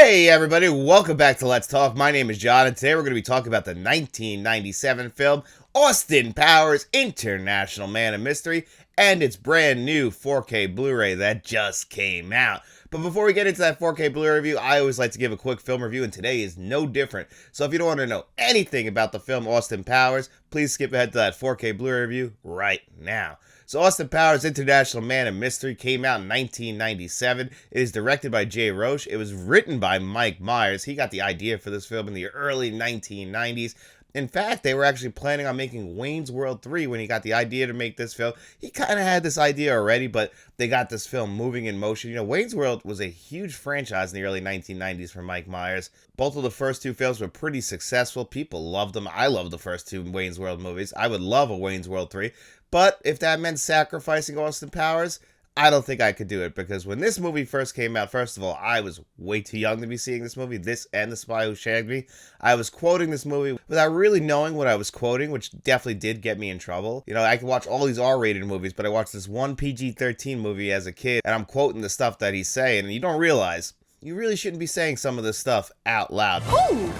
Hey everybody, welcome back to Let's Talk. My name is John, and today we're going to be talking about the 1997 film Austin Powers International Man of Mystery and its brand new 4K Blu-ray that just came out. But before we get into that 4K Blu-ray review, I always like to give a quick film review, and today is no different. So if you don't want to know anything about the film Austin Powers, please skip ahead to that 4K Blu-ray review right now. So Austin Powers International Man of Mystery came out in 1997. It is directed by Jay Roach. It was written by Mike Myers. He got the idea for this film in the early 1990s. In fact, they were actually planning on making Wayne's World 3 when he got the idea to make this film. He kind of had this idea already, but they got this film moving in motion. You know, Wayne's World was a huge franchise in the early 1990s for Mike Myers. Both of the first two films were pretty successful. People loved them. I loved the first two Wayne's World movies. I would love a Wayne's World 3. But if that meant sacrificing Austin Powers, I don't think I could do it, because when this movie first came out, first of all, I was way too young to be seeing this movie, this and The Spy Who Shagged Me. I was quoting this movie without really knowing what I was quoting, which definitely did get me in trouble. You know, I could watch all these R-rated movies, but I watched this one PG-13 movie as a kid, and I'm quoting the stuff that he's saying, and you don't realize, you really shouldn't be saying some of this stuff out loud. Ooh.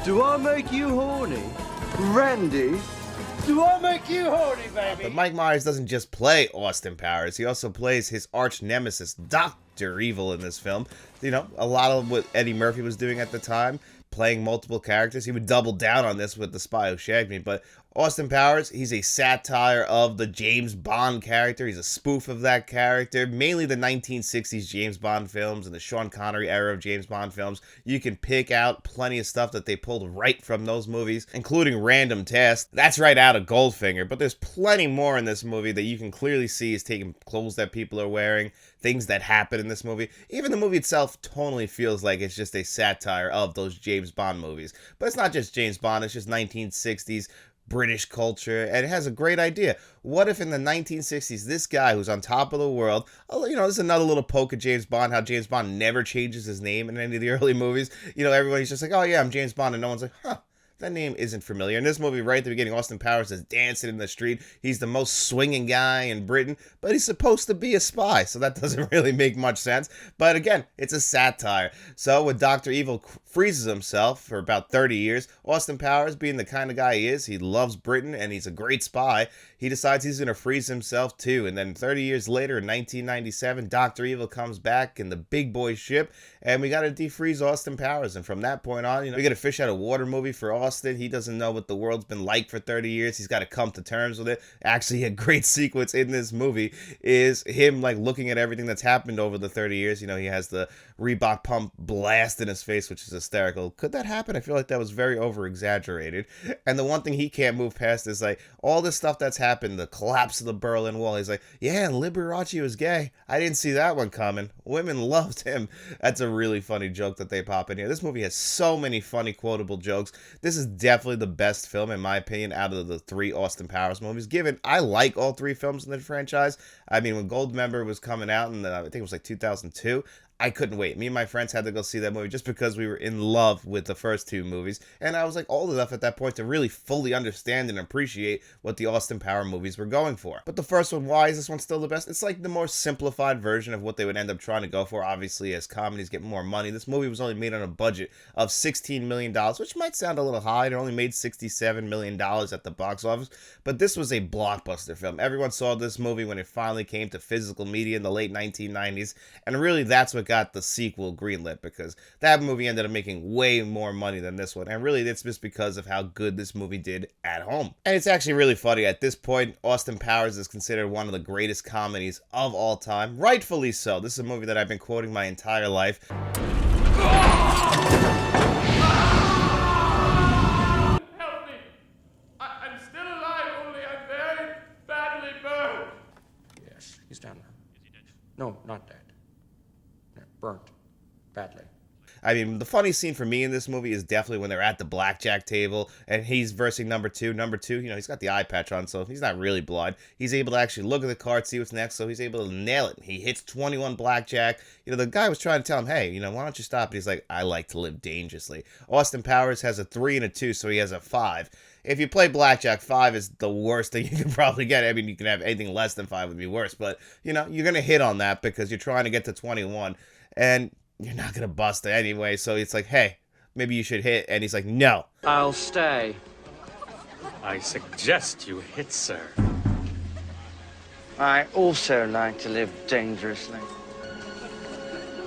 Do I make you horny? Randy? Do I make you horny, baby? But Mike Myers doesn't just play Austin Powers. He also plays his arch nemesis, Dr. Evil, in this film. You know, a lot of what Eddie Murphy was doing at the time, playing multiple characters. He would double down on this with The Spy Who Shagged Me. But Austin Powers, he's a satire of the James Bond character. He's a spoof of that character. Mainly the 1960s James Bond films and the Sean Connery era of James Bond films. You can pick out plenty of stuff that they pulled right from those movies, including random tasks. That's right out of Goldfinger. But there's plenty more in this movie that you can clearly see is taking clothes that people are wearing, things that happen in this movie. Even the movie itself tonally feels like it's just a satire of those James Bond movies. But it's not just James Bond, it's just 1960s British culture, and it has a great idea. What if in the 1960s, this guy who's on top of the world, you know, this is another little poke at James Bond, how James Bond never changes his name in any of the early movies. You know, everybody's just like, oh yeah, I'm James Bond, and no one's like, huh, that name isn't familiar. In this movie, right at the beginning, Austin Powers is dancing in the street. He's the most swinging guy in Britain, but he's supposed to be a spy, so that doesn't really make much sense. But again, it's a satire. So when Dr. Evil freezes himself for about 30 years, Austin Powers, being the kind of guy he is, he loves Britain and he's a great spy, he decides he's going to freeze himself too. And then 30 years later, in 1997, Dr. Evil comes back in the big boy ship, and we got to defreeze Austin Powers. And from that point on, you know, we get a fish out of water movie for Austin. He doesn't know what the world's been like for 30 years. He's got to come to terms with it. Actually, a great sequence in this movie is him like looking at everything that's happened over the 30 years. You know, he has the Reebok pump blast in his face, which is hysterical. Could that happen? I feel like that was very over exaggerated. And the one thing he can't move past is like all this stuff that's happened, the collapse of the Berlin Wall. He's like, yeah, and Liberace was gay. I didn't see that one coming. Women loved him. That's a really funny joke that they pop in here. This movie has so many funny quotable jokes. This is definitely the best film, in my opinion, out of the three Austin Powers movies. Given I like all three films in the franchise. I mean, when Goldmember was coming out, and I think it was like 2002, I couldn't wait. Me and my friends had to go see that movie just because we were in love with the first two movies. And I was like old enough at that point to really fully understand and appreciate what the Austin Power movies were going for. But the first one, why is this one still the best? It's like the more simplified version of what they would end up trying to go for. Obviously, as comedies get more money, this movie was only made on a budget of $16 million, which might sound a little high. It only made $67 million at the box office. But this was a blockbuster film. Everyone saw this movie when it finally came to physical media in the late 1990s. And really, that's what got the sequel greenlit, because that movie ended up making way more money than this one, and really it's just because of how good this movie did at home. And it's actually really funny. At this point, Austin Powers is considered one of the greatest comedies of all time, rightfully so. This is a movie that I've been quoting my entire life. Help me! I'm still alive, only I'm very badly burned. Yes, he's down now. Is he dead? No, not dead. Burnt. Badly. I mean, the funny scene for me in this movie is definitely when they're at the blackjack table and he's versing number two. Number two, you know, he's got the eye patch on, so he's not really blind. He's able to actually look at the card, see what's next, so he's able to nail it. He hits 21 blackjack. You know, the guy was trying to tell him, hey, you know, why don't you stop? And he's like, I like to live dangerously. Austin Powers has a 3 and a 2, so he has a 5. If you play blackjack, 5 is the worst thing you can probably get. I mean, you can have anything less than 5 would be worse, but, you know, you're going to hit on that because you're trying to get to 21. And you're not gonna bust it anyway. So it's like, hey, maybe you should hit. And he's like, no. I'll stay. I suggest you hit, sir. I also like to live dangerously.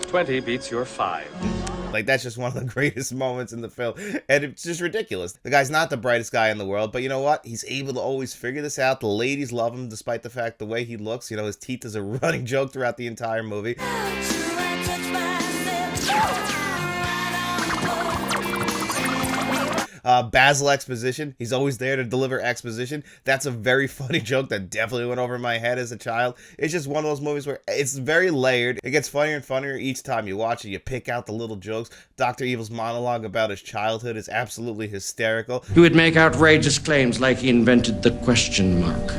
20 beats your 5. Like, that's just one of the greatest moments in the film, and it's just ridiculous. The guy's not the brightest guy in the world, but you know what? He's able to always figure this out. The ladies love him, despite the fact the way he looks. You know, his teeth is a running joke throughout the entire movie. Basil exposition. He's always there to deliver exposition. That's a very funny joke that definitely went over my head as a child. It's just one of those movies where it's very layered. It gets funnier and funnier each time you watch it. You pick out the little jokes. Dr. Evil's monologue about his childhood is absolutely hysterical. He would make outrageous claims like he invented the question mark.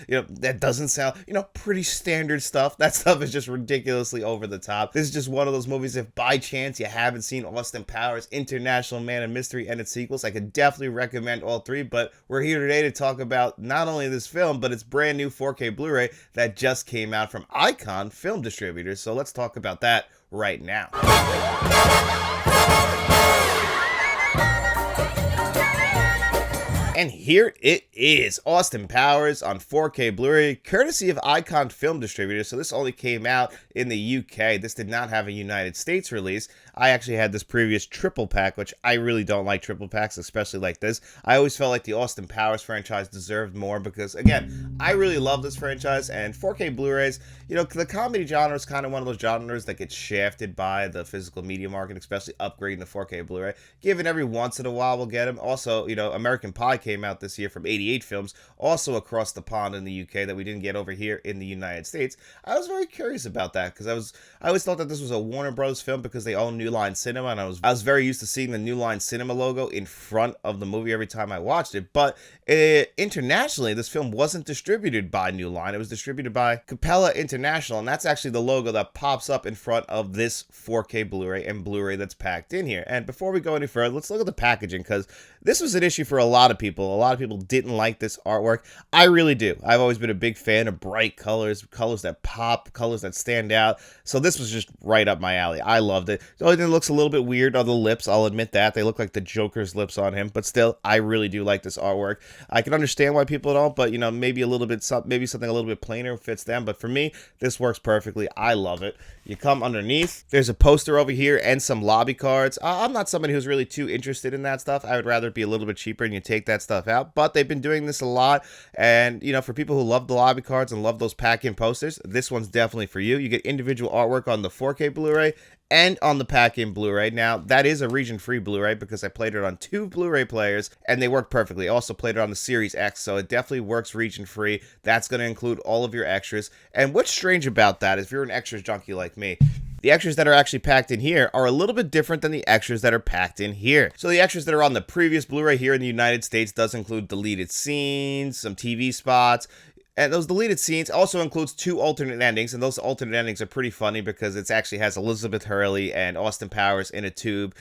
You know, that doesn't sound, you know, pretty standard stuff. That stuff is just ridiculously over the top. This is just one of those movies, if by chance you haven't seen Austin Powers, International Man of Mystery, and its sequels, I could definitely recommend all three. But we're here today to talk about not only this film, but its brand new 4K Blu-ray that just came out from Icon Film Distributors. So let's talk about that right now. And here it is, Austin Powers on 4K Blu-ray, courtesy of Icon Film Distributors. So this only came out in the UK. This did not have a United States release. I actually had this previous triple pack, which I really don't like triple packs, especially like this. I always felt like the Austin Powers franchise deserved more because, again, I really love this franchise, and 4K Blu-rays, you know, the comedy genre is kind of one of those genres that gets shafted by the physical media market, especially upgrading the 4K Blu-ray. Given every once in a while we'll get them. Also, you know, American Pie came out this year from 88 Films, also across the pond in the UK, that we didn't get over here in the United States. I was very curious about that because I always thought that this was a Warner Bros. Film because they own New Line Cinema, and I was very used to seeing the New Line Cinema logo in front of the movie every time I watched it. But internationally, this film wasn't distributed by New Line. It was distributed by Capella International, and that's actually the logo that pops up in front of this 4K Blu-ray and Blu-ray that's packed in here. And before we go any further, let's look at the packaging, because this was an issue for a lot of people. A lot of people didn't like this artwork. I really do. I've always been a big fan of bright colors, colors that pop, colors that stand out. So this was just right up my alley. I loved it. The only thing that looks a little bit weird are the lips. I'll admit that. They look like the Joker's lips on him. But still, I really do like this artwork. I can understand why people don't, but, you know, maybe maybe something a little bit plainer fits them. But for me, this works perfectly. I love it. You come underneath. There's a poster over here and some lobby cards. I'm not somebody who's really too interested in that stuff. I would rather it be a little bit cheaper and you take that stuff out. But they've been doing this a lot. And, you know, for people who love the lobby cards and love those pack-in posters, this one's definitely for you. You get individual artwork on the 4K Blu-ray and on the pack-in Blu-ray. Now, that is a region-free Blu-ray because I played it on 2 Blu-ray players, and they work perfectly. I also played it on the Series X, so it definitely works region-free. That's going to include all of your extras. And what's strange about that is if you're an extras junkie like me, the extras that are actually packed in here are a little bit different than the extras that are packed in here. So the extras that are on the previous Blu-ray here in the United States does include deleted scenes, some TV spots. And those deleted scenes also includes 2 alternate endings, and those alternate endings are pretty funny because it actually has Elizabeth Hurley and Austin Powers in a tube,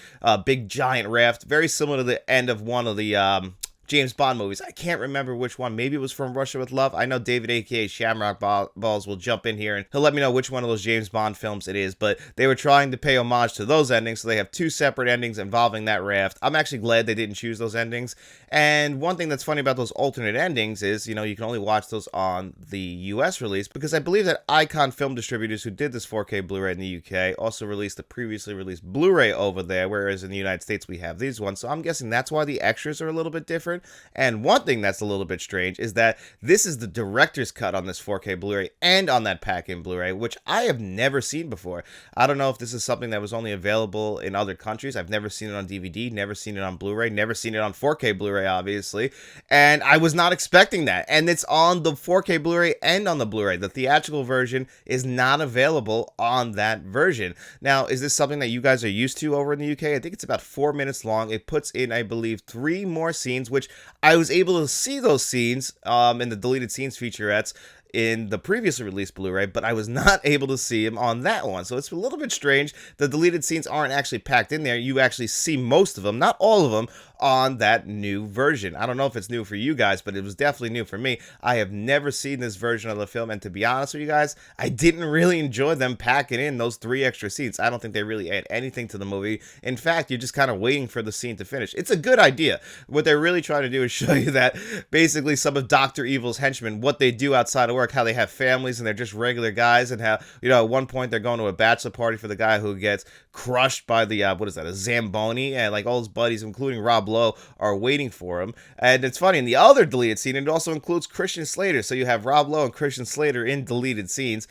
big giant raft, very similar to the end of one of the James Bond movies. I can't remember which one. Maybe it was From Russia with Love. I know David, aka Shamrock Balls, will jump in here and he'll let me know which one of those James Bond films it is. But they were trying to pay homage to those endings, so they have 2 separate endings involving that raft. I'm actually glad they didn't choose those endings. And one thing that's funny about those alternate endings is, you know, you can only watch those on the US release because I believe that Icon Film Distributors, who did this 4K Blu-ray in the UK, also released the previously released Blu-ray over there, whereas in the United States we have these ones. So I'm guessing that's why the extras are a little bit different. And one thing that's a little bit strange is that this is the director's cut on this 4K Blu-ray and on that pack-in Blu-ray, which I have never seen before. I don't know if this is something that was only available in other countries. I've never seen it on DVD, never seen it on Blu-ray, never seen it on 4K Blu-ray, obviously. And I was not expecting that. And it's on the 4K Blu-ray and on the Blu-ray. The theatrical version is not available on that version. Now, is this something that you guys are used to over in the UK? I think it's about 4 minutes long. It puts in, I believe, 3 more scenes, which I was able to see those scenes in the deleted scenes featurettes in the previously released Blu-ray, but I was not able to see him on that one. So it's a little bit strange. The deleted scenes aren't actually packed in there. You actually see most of them, not all of them, on that new version. I don't know if it's new for you guys, but it was definitely new for me. I have never seen this version of the film, and to be honest with you guys, I didn't really enjoy them packing in those 3 extra scenes. I don't think they really add anything to the movie. In fact, you're just kind of waiting for the scene to finish. It's a good idea. What they're really trying to do is show you that basically some of Dr. Evil's henchmen, what they do outside of work, how they have families and they're just regular guys, and how, you know, at one point they're going to a bachelor party for the guy who gets crushed by the, what is that, a Zamboni, and like all his buddies, including Rob Lowe, are waiting for him. And it's funny, in the other deleted scene, it also includes Christian Slater, so you have Rob Lowe and Christian Slater in deleted scenes.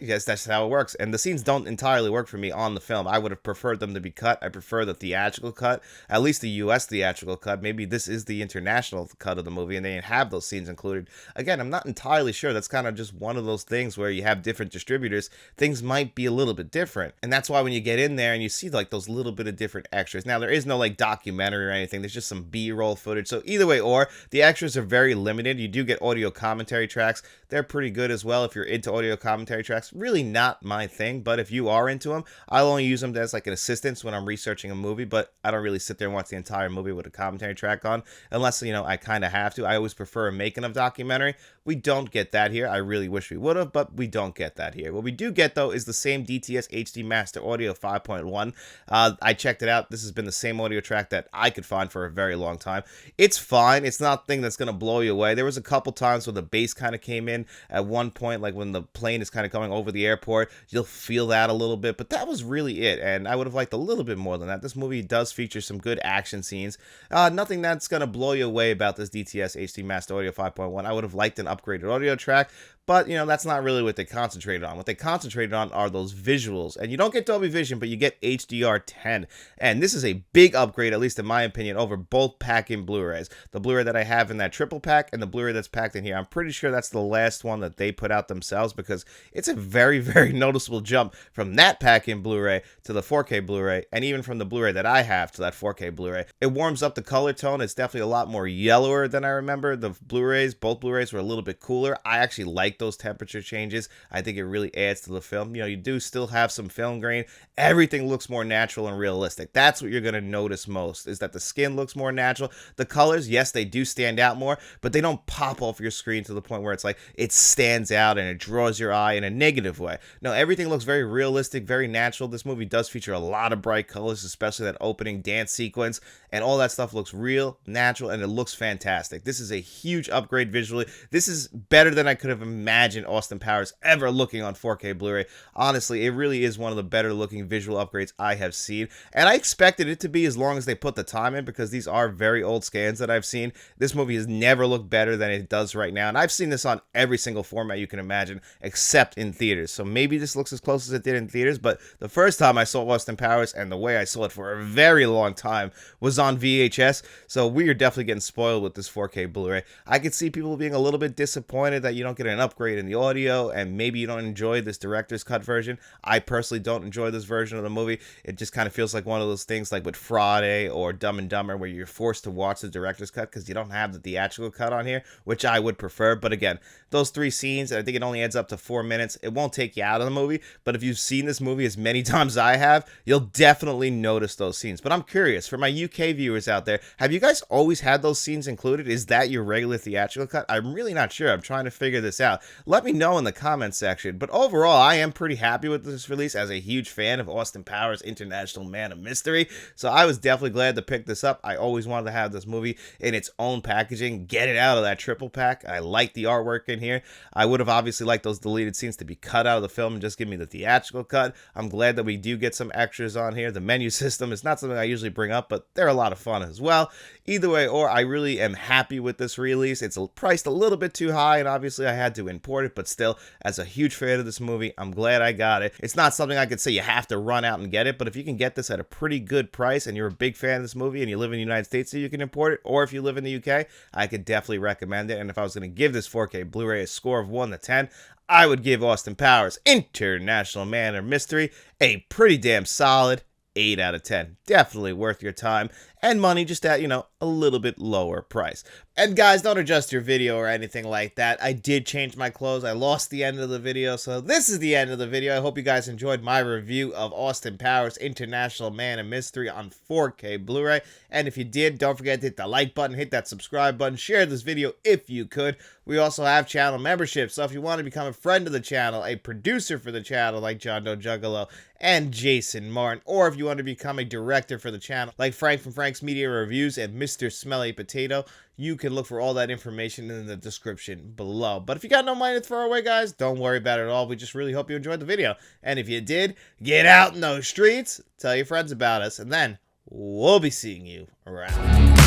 Yes, that's how it works. And the scenes don't entirely work for me on the film. I would have preferred them to be cut. I prefer the theatrical cut, at least the US theatrical cut. Maybe this is the international cut of the movie and they didn't have those scenes included. Again, I'm not entirely sure. That's kind of just one of those things where you have different distributors. Things might be a little bit different. And that's why when you get in there and you see like those little bit of different extras. Now, there is no like documentary or anything. There's just some B-roll footage. So either way, or the extras are very limited. You do get audio commentary tracks. They're pretty good as well if you're into audio commentary tracks. Really not my thing, but if you are into them, I'll only use them as like an assistance when I'm researching a movie, but I don't really sit there and watch the entire movie with a commentary track on, unless, you know, I kind of have to. I always prefer a making of documentary. We don't get that here. I really wish we would have, but we don't get that here. What we do get, though, is the same DTS HD Master Audio 5.1. I checked it out. This has been the same audio track that I could find for a very long time. It's fine. It's not a thing that's going to blow you away. There was a couple times where the bass kind of came in at one point, like when the plane is kind of coming over the airport. You'll feel that a little bit, but that was really it, and I would have liked a little bit more than that. This movie does feature some good action scenes. Nothing that's going to blow you away about this DTS HD Master Audio 5.1. I would have liked an upgraded audio track, but, you know, that's not really what they concentrated on. What they concentrated on are those visuals. And you don't get Dolby Vision, but you get HDR10. And this is a big upgrade, at least in my opinion, over both pack-in Blu-rays. The Blu-ray that I have in that triple pack and the Blu-ray that's packed in here. I'm pretty sure that's the last one that they put out themselves, because it's a very, very noticeable jump from that pack-in Blu-ray to the 4K Blu-ray, and even from the Blu-ray that I have to that 4K Blu-ray. It warms up the color tone. It's definitely a lot more yellower than I remember. The Blu-rays, both Blu-rays were a little bit cooler. I actually like those temperature changes. I think it really adds to the film. You know, you do still have some film grain. Everything looks more natural and realistic. That's what you're going to notice most, is that the skin looks more natural. The colors, yes, they do stand out more, but they don't pop off your screen to the point where it's like it stands out and it draws your eye in a negative way. No, everything looks very realistic, very natural. This movie does feature a lot of bright colors, especially that opening dance sequence, and all that stuff looks real, natural, and it looks fantastic. This is a huge upgrade visually. This is better than I could have imagined Austin Powers ever looking on 4K Blu-ray. Honestly, it really is one of the better looking visual upgrades I have seen, and I expected it to be, as long as they put the time in, because these are very old scans that I've seen. This movie has never looked better than it does right now, and I've seen this on every single format you can imagine, except in theaters. So maybe this looks as close as it did in theaters, but the first time I saw Austin Powers, and the way I saw it for a very long time, was on VHS, so we are definitely getting spoiled with this 4K Blu-ray. I could see people being a little bit disappointed that you don't get an upgrade in the audio, and maybe you don't enjoy this director's cut version. I personally don't enjoy this version of the movie. It just kind of feels like one of those things like with Friday or Dumb and Dumber, where you're forced to watch the director's cut because you don't have the theatrical cut on here, which I would prefer. But again, those 3 scenes, I think it only adds up to 4 minutes. It won't take you out of the movie, but if you've seen this movie as many times as I have, you'll definitely notice those scenes. But I'm curious, for my UK viewers out there, have you guys always had those scenes included? Is that your regular theatrical cut? I'm really not sure. I'm trying to figure this out. Let me know in the comments section. But overall, I am pretty happy with this release, as a huge fan of Austin Powers, International Man of Mystery. So I was definitely glad to pick this up. I always wanted to have this movie in its own packaging, get it out of that triple pack. I like the artwork in here. I would have obviously liked those deleted scenes to be cut out of the film and just give me the theatrical cut. I'm glad that we do get some extras on here. The menu system is not something I usually bring up, but they're a lot of fun as well. Either way, or I really am happy with this release. It's priced a little bit too high, and obviously I had to import it, but still, as a huge fan of this movie, I'm glad I got it. It's not something I could say you have to run out and get it, but if you can get this at a pretty good price and you're a big fan of this movie and you live in the United States, so you can import it, or if you live in the UK, I could definitely recommend it. And if I was going to give this 4K Blu-ray a score of 1 to 10, I would give Austin Powers, International Man of Mystery, a pretty damn solid 8 out of 10. Definitely worth your time and money, just at, you know, a little bit lower price. And guys, don't adjust your video or anything like that. I did change my clothes. I lost the end of the video, so this is the end of the video. I hope you guys enjoyed my review of Austin Powers International Man of Mystery on 4K Blu-ray. And if you did, don't forget to hit the like button, hit that subscribe button, share this video if you could. We also have channel memberships, so if you want to become a friend of the channel, a producer for the channel like John Doe Juggalo and Jason Martin, or if you want to become a director for the channel like Frank from Frank's Media Reviews and Mr. Smelly Potato, you can look for all that information in the description below. But if you got no money to throw away, guys, don't worry about it at all. We just really hope you enjoyed the video. And if you did, get out in those streets, tell your friends about us, and then we'll be seeing you around.